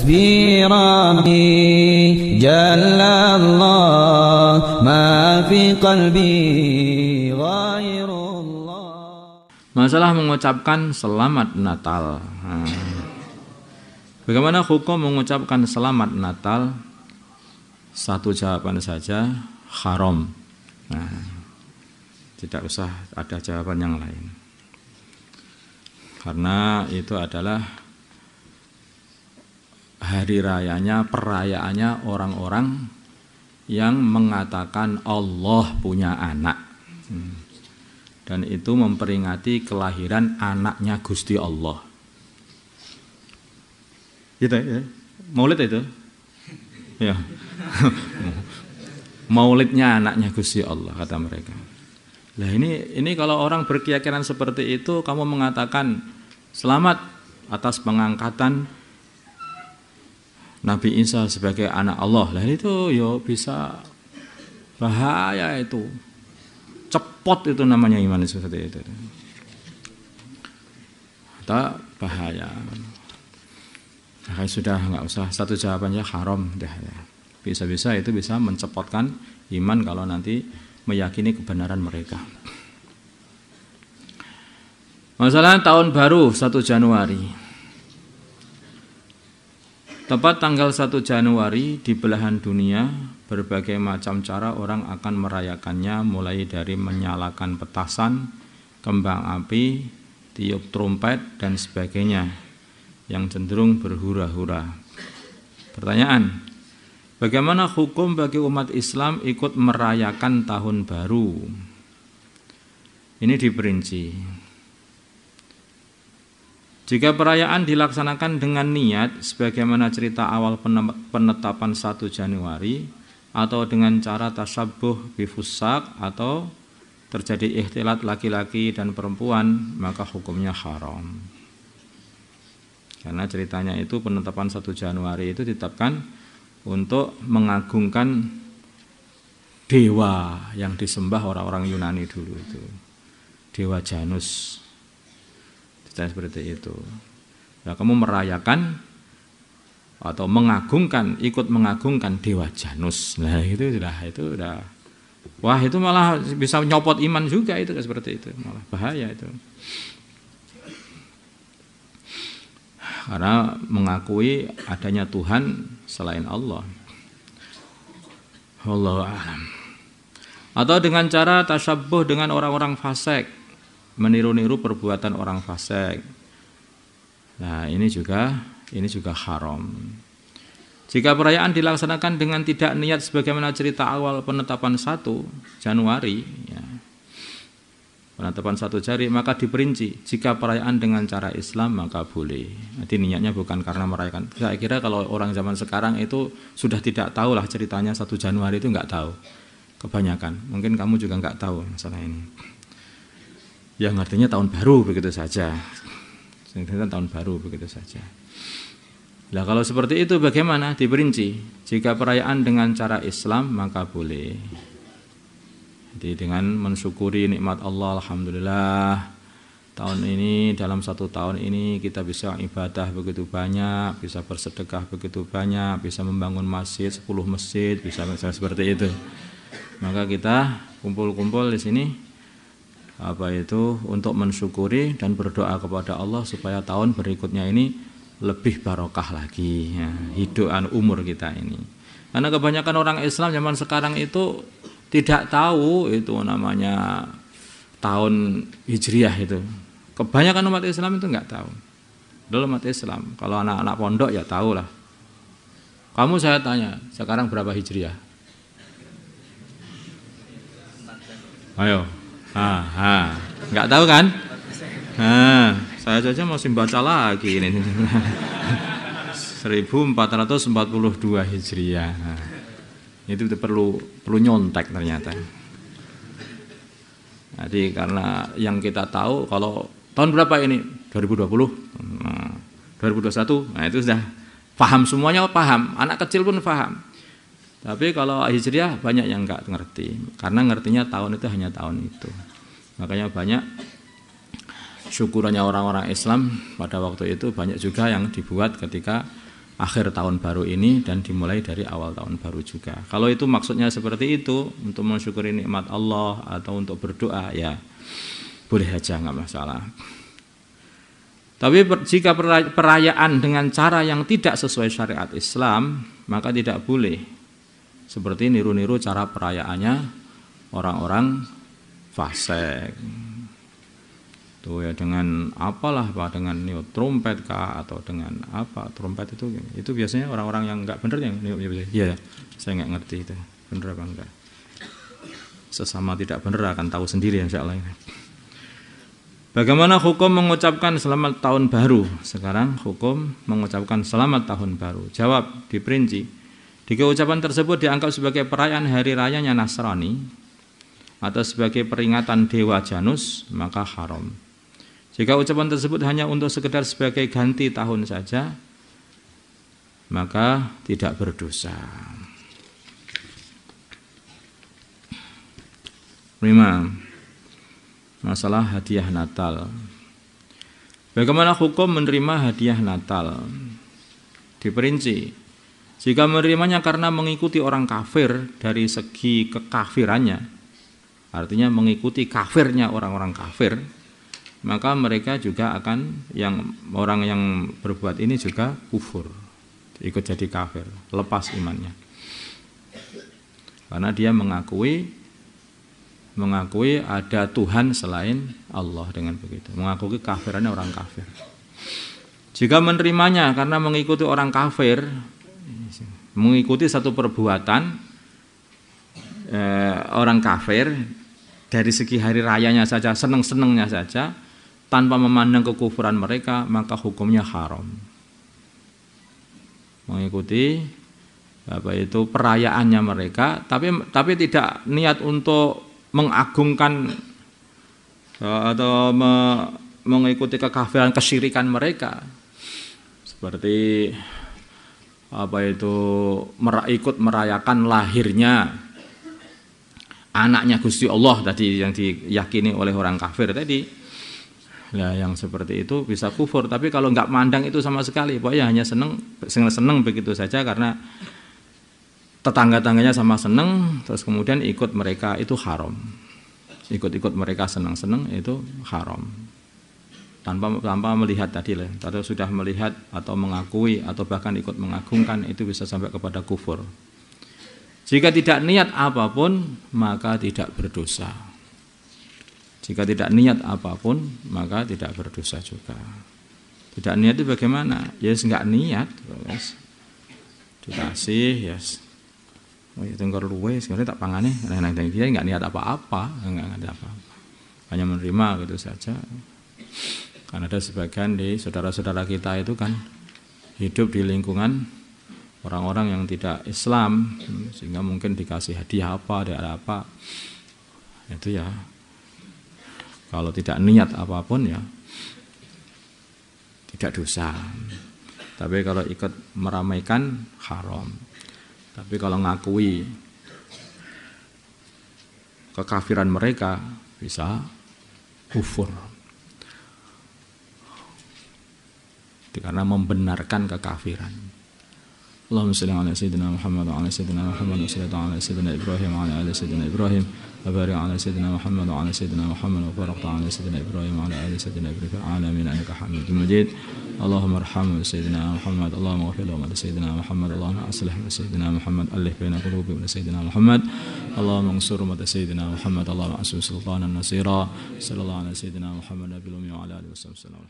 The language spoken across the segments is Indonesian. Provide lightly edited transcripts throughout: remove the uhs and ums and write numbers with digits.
حسبي ربي جل الله ما في قلبي غير الله. Masalah mengucapkan selamat Natal. Bagaimana hukum mengucapkan selamat Natal? Satu jawaban saja, haram. Tidak usah ada jawaban yang lain. Karena itu adalah hari rayanya, perayaannya orang-orang yang mengatakan Allah punya anak. Dan itu memperingati kelahiran anaknya Gusti Allah. Gitu ya. Maulid itu? Ya. Maulidnya anaknya Gusti Allah, kata mereka. Nah ini kalau orang berkeyakinan seperti itu, kamu mengatakan selamat atas pengangkatan Nabi Isa sebagai anak Allah. Lah itu ya bisa bahaya itu. Cepot itu namanya iman seperti itu. Atau bahaya. Nah, sudah nggak usah satu jawabannya haram dah. Bisa-bisa itu bisa mencepotkan iman kalau nanti meyakini kebenaran mereka. Masalah tahun baru 1 Januari. Tepat tanggal 1 Januari di belahan dunia, berbagai macam cara orang akan merayakannya, mulai dari menyalakan petasan, kembang api, tiup trompet, dan sebagainya, yang cenderung berhura-hura. Pertanyaan, bagaimana hukum bagi umat Islam ikut merayakan tahun baru? Ini diperinci. Jika perayaan dilaksanakan dengan niat sebagaimana cerita awal penetapan 1 Januari atau dengan cara tasabbuh bifusak atau terjadi ikhtilat laki-laki dan perempuan, maka hukumnya haram. Karena ceritanya itu penetapan 1 Januari itu ditetapkan untuk mengagungkan dewa yang disembah orang-orang Yunani dulu itu, dewa Janus. Seperti itu. Nah, kamu merayakan atau mengagungkan, ikut mengagungkan dewa Janus. Nah, itu sudah. Wah, itu malah bisa nyopot iman juga itu seperti itu. Malah bahaya itu. Karena mengakui adanya Tuhan selain Allah. Wallahu a'lam. Atau dengan cara tasyabbuh dengan orang-orang fasik, meniru-niru perbuatan orang fasik. Nah, ini juga haram. Jika perayaan dilaksanakan dengan tidak niat sebagaimana cerita awal penetapan 1 Januari, ya, penetapan 1 Januari, maka diperinci. Jika perayaan dengan cara Islam maka boleh. Nanti niatnya bukan karena merayakan. Saya kira kalau orang zaman sekarang itu sudah tidak tahu lah ceritanya 1 Januari itu nggak tahu. Kebanyakan. Mungkin kamu juga nggak tahu masalah ini. Yang artinya tahun baru begitu saja. Tahun baru begitu saja. Nah, kalau seperti itu bagaimana? Diperinci. Jika perayaan dengan cara Islam maka boleh. Jadi dengan mensyukuri nikmat Allah, alhamdulillah tahun ini, dalam 1 tahun ini kita bisa ibadah begitu banyak, bisa bersedekah begitu banyak, bisa membangun masjid 10 masjid, bisa seperti itu. Maka kita kumpul-kumpul di sini untuk mensyukuri dan berdoa kepada Allah supaya tahun berikutnya ini lebih barokah lagi ya, hidupan umur kita ini. Karena kebanyakan orang Islam zaman sekarang itu tidak tahu itu namanya tahun Hijriah itu. Kebanyakan umat Islam itu nggak tahu. Dulu umat Islam, kalau anak-anak pondok ya tahu lah. Kamu saya tanya, sekarang berapa Hijriah? Ayo. Nggak tahu kan? Saya saja masih baca lagi ini. 1442 Hijriah. Itu perlu nyontek ternyata. Jadi karena yang kita tahu kalau tahun berapa ini? 2020, 2021. Nah, itu sudah paham, semuanya paham. Anak kecil pun paham. Tapi kalau Hijriah banyak yang enggak ngerti. Karena ngertinya tahun itu hanya tahun itu. Makanya banyak syukurannya orang-orang Islam pada waktu itu banyak juga yang dibuat ketika akhir tahun baru ini dan dimulai dari awal tahun baru juga. Kalau itu maksudnya seperti itu, untuk mensyukuri nikmat Allah atau untuk berdoa, ya boleh aja, nggak masalah. Tapi jika perayaan dengan cara yang tidak sesuai syariat Islam, maka tidak boleh seperti niru-niru cara perayaannya orang-orang fasik. Tuh ya, dengan apalah, Pak, dengan niup trompet kah, atau dengan apa, trompet itu biasanya orang-orang yang nggak bener yang niup. Iya, saya nggak ngerti itu bener apa enggak. Sesama tidak bener akan tahu sendiri insyaallah. Bagaimana hukum mengucapkan selamat tahun baru? Sekarang hukum mengucapkan selamat tahun baru. Jawab, diperinci. Jika ucapan tersebut dianggap sebagai perayaan hari rayanya Nasrani atau sebagai peringatan Dewa Janus, maka haram. Jika ucapan tersebut hanya untuk sekedar sebagai ganti tahun saja, maka tidak berdosa. 5. Masalah hadiah Natal. Bagaimana hukum menerima hadiah Natal? Diperinci. Jika menerimanya karena mengikuti orang kafir dari segi kekafirannya, artinya mengikuti kafirnya orang-orang kafir, maka mereka juga akan, orang yang berbuat ini juga kufur, ikut jadi kafir, lepas imannya. Karena dia mengakui ada Tuhan selain Allah, dengan begitu mengakui kafirannya orang kafir. Jika menerimanya karena mengikuti orang kafir, mengikuti satu perbuatan orang kafir dari segi hari rayanya saja, seneng-senengnya saja, tanpa memandang kekufuran mereka, maka hukumnya haram. Mengikuti perayaannya mereka, tapi tidak niat untuk mengagungkan atau mengikuti kekafiran, kesyirikan mereka, seperti ikut merayakan lahirnya anaknya Gusti Allah tadi, yang diyakini oleh orang kafir tadi. Nah, yang seperti itu bisa kufur. Tapi kalau nggak mandang itu sama sekali, pokoknya hanya seneng begitu saja karena tetangga-tangganya sama seneng, terus kemudian ikut mereka, itu haram. Ikut-ikut mereka seneng-seneng itu haram. Tanpa melihat tadi lah, atau sudah melihat atau mengakui atau bahkan ikut mengagungkan, itu bisa sampai kepada kufur. Jika tidak niat apapun, maka tidak berdosa. Jika tidak niat apapun, maka tidak berdosa juga. Tidak niat itu bagaimana? Yes, nggak niat, yes. Dikasih, yes. Oh, itu enggak luwe, sebenarnya tak pangane. Nah, dia nggak niat apa-apa, nggak ada apa-apa. Hanya menerima gitu saja. Karena ada sebagian di saudara-saudara kita itu kan hidup di lingkungan orang-orang yang tidak Islam, sehingga mungkin dikasih hadiah apa, ada apa. Itu ya, kalau tidak niat apapun ya tidak dosa. Tapi kalau ikut meramaikan haram. Tapi kalau ngakui kekafiran mereka bisa kufur. Karena membenarkan kekafiran. Allahumma shalli ala sayyidina Muhammad wa ala sayyidina Muhammad wa sallallahu ala sayyidina Ibrahim wa ala sayyidina Ibrahim wa barik ala sayyidina Muhammad wa ala sayyidina Muhammad wa barik ala sayyidina Ibrahim wa ala sayyidina Ibrahim alamin innaka Hamidum Majid. Allahumma arham sayyidina Muhammad, Allahumma ighfir lahu wa sayyidina Muhammad, Allahumma aslih sayyidina Muhammad, alif baina qulubi wa sayyidina Muhammad, Allahumma ansur umat sayyidina Muhammad, Allahumma asul sultanan nasira, sallallahu ala sayyidina Muhammad nabil ummi wa ala alihi wasallam.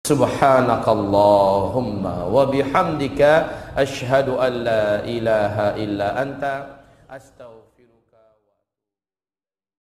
Subhanakallahumma wa bihamdika asyhadu an la ilaha illa anta astaghfiruka